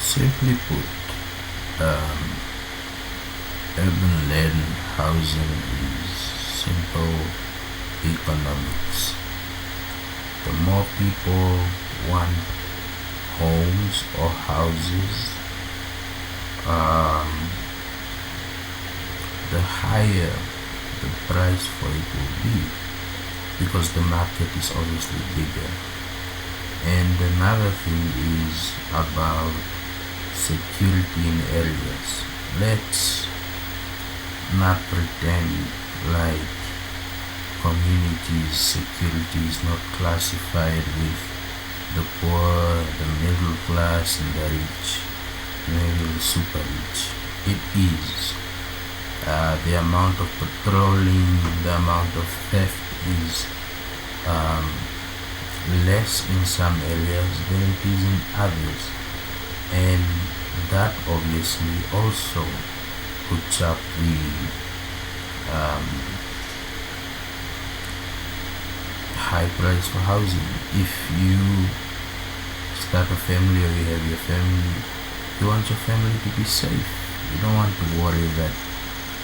Simply put, um, urban land housing is simple economics. The more people want homes or houses, um, the higher the price for it will be, because the market is obviously bigger. And another thing is about security in areas. Let's not pretend like communities' security is not classified with the poor, the middle class, and the rich, maybe the super rich. It is. The amount of patrolling, the amount of theft is less in some areas than it is in others, and that obviously also puts up the high price for housing. If you start a family or you have your family, you want your family to be safe. You don't want to worry that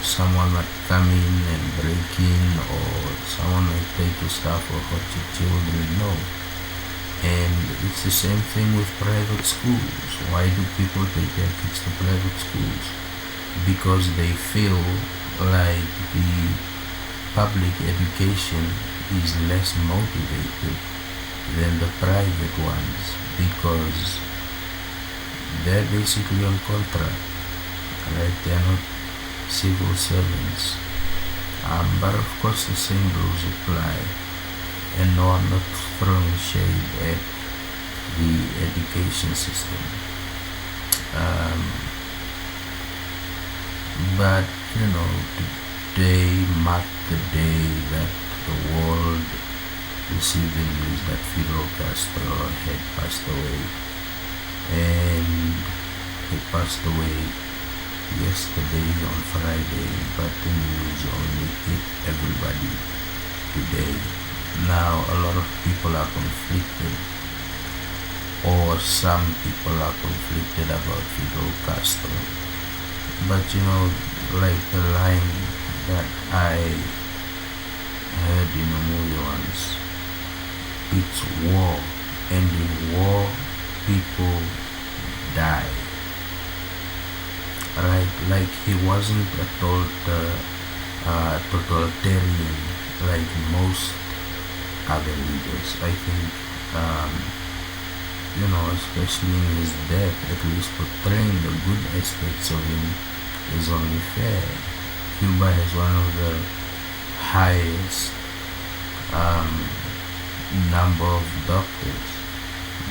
someone might come in and break in, or someone might take your stuff or hurt your children. No. And it's the same thing with private schools. Why do people take their kids to private schools? Because they feel like the public education is less motivated than the private ones, because they're basically on contract, right? They're not civil servants. But of course the same rules apply. And no, I'm not throwing shade at the education system. But today marked the day that the world received the news that Fidel Castro had passed away. And he passed away yesterday on Friday, but the news only hit everybody today. Now a lot of people are conflicted, or some people are conflicted about Fidel Castro. But like the line that I heard in a movie once, it's war, and in war people die. Right? Like he wasn't a totalitarian like most other leaders. I think, especially in his death, at least portraying the good aspects of him is only fair. Cuba has one of the highest number of doctors.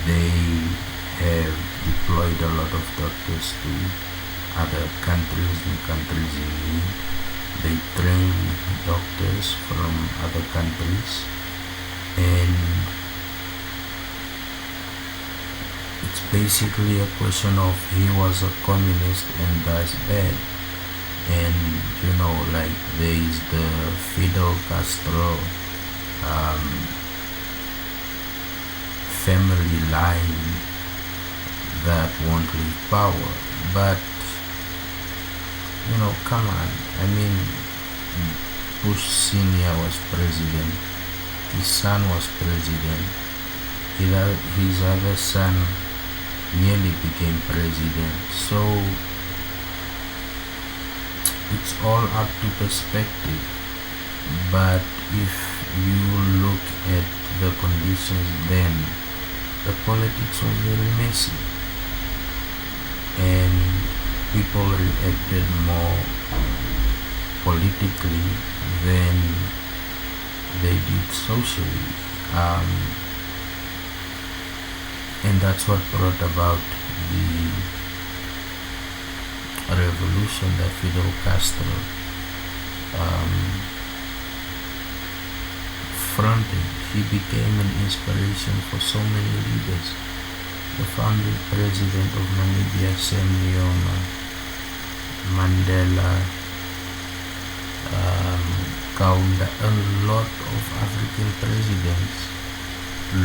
They have deployed a lot of doctors to other countries and countries in need. They train doctors from other countries, and it's basically a question of he was a communist and that's bad. And like there is the Fidel Castro family line that won't leave power. But come on, I mean, Bush Sr. was president, his son was president, his other son nearly became president. So it's all up to perspective. But if you look at the conditions then, the politics was very messy, and people reacted more politically than they did socially. And that's what brought about the revolution that Fidel Castro fronted. He became an inspiration for so many leaders. The founding president of Namibia, Sam Nujoma, Mandela, Kaunda, a lot of African presidents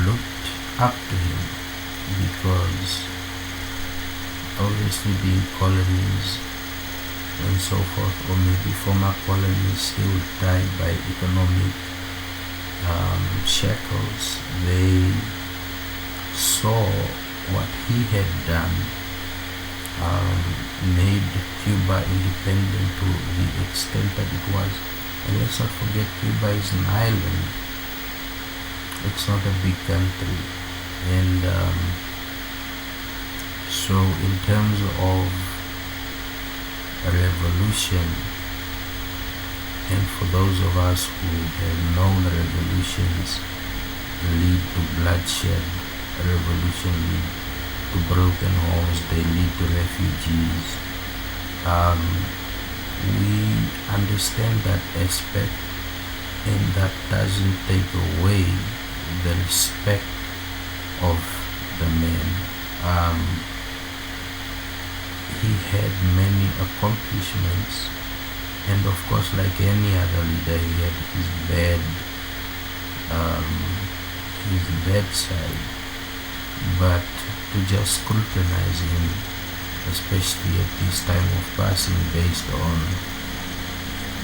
looked up to him because obviously being colonies and so forth, or maybe former colonies still tied by economic shackles, they saw what he had done, made Cuba independent to the extent that it was. And let's not forget, Cuba is an island. It's not a big country. And so in terms of a revolution, and for those of us who have known revolutions lead to bloodshed, a revolution lead to broken homes, they lead to refugees. We understand that aspect, and that doesn't take away the respect of the man. He had many accomplishments, and of course, like any other leader, he had his bad side. But to just scrutinize him, especially at this time of passing, based on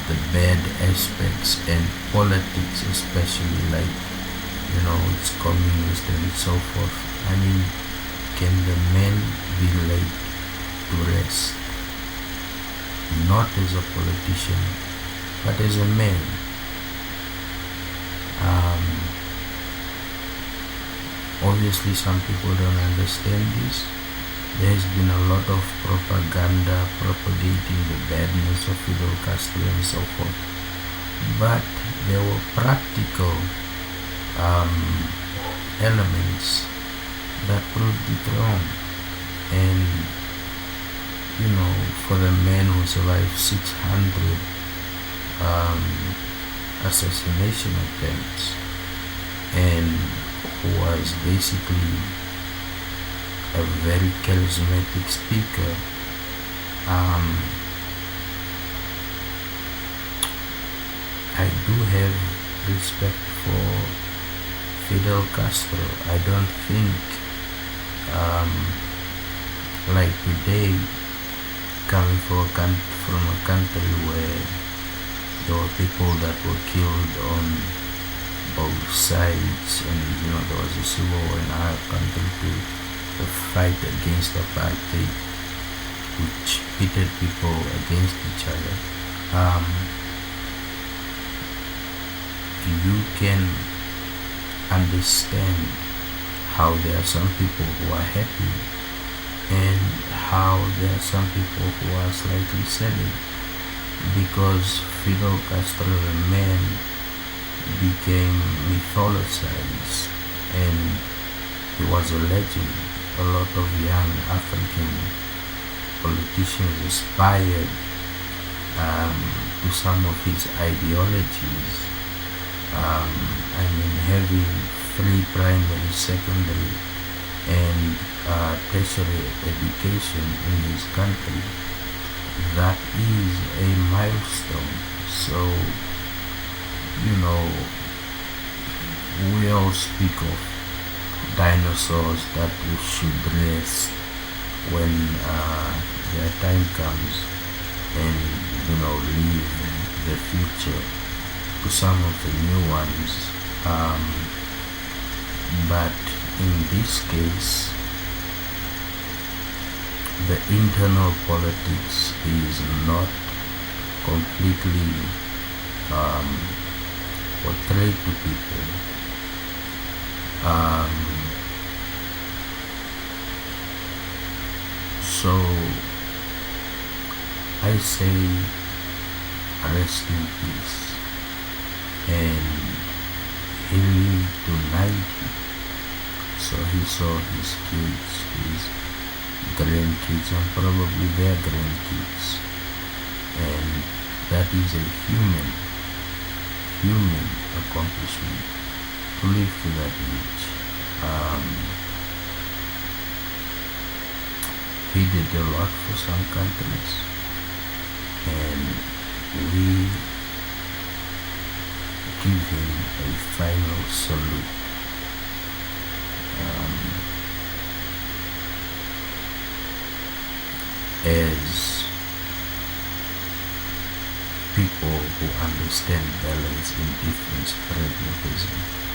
the bad aspects and politics, especially, like, it's communist and so forth. I mean, can the man be laid to rest? Not as a politician, but as a man. Obviously, some people don't understand this. There's been a lot of propaganda propagating the badness of Fidel Castro and so forth. But there were practical elements that proved it wrong. And, for the man who survived 600 assassination attempts, and who was basically a very charismatic speaker, I do have respect for Fidel Castro. I don't think, like today, coming from a country where there were people that were killed on both sides, and there was a civil war in our country to the fight against apartheid, which pitted people against each other. You can understand how there are some people who are happy, and how there are some people who are slightly saddened, because Fidel Castro, the man, became mythologized, and he was a legend. A lot of young African politicians aspired to some of his ideologies. Having free primary, secondary, and tertiary education in his country, that is a milestone. So, we all speak of dinosaurs that should rest when their time comes, and leave the future to some of the new ones. But in this case, the internal politics is not completely portrayed to people. So I say, rest in peace. And he lived to 90, so he saw his kids, his grandkids, and probably their grandkids, and that is a human accomplishment to live to that age. He did a lot for some countries, and we give him a final salute. as people who understand balance in different pragmatism.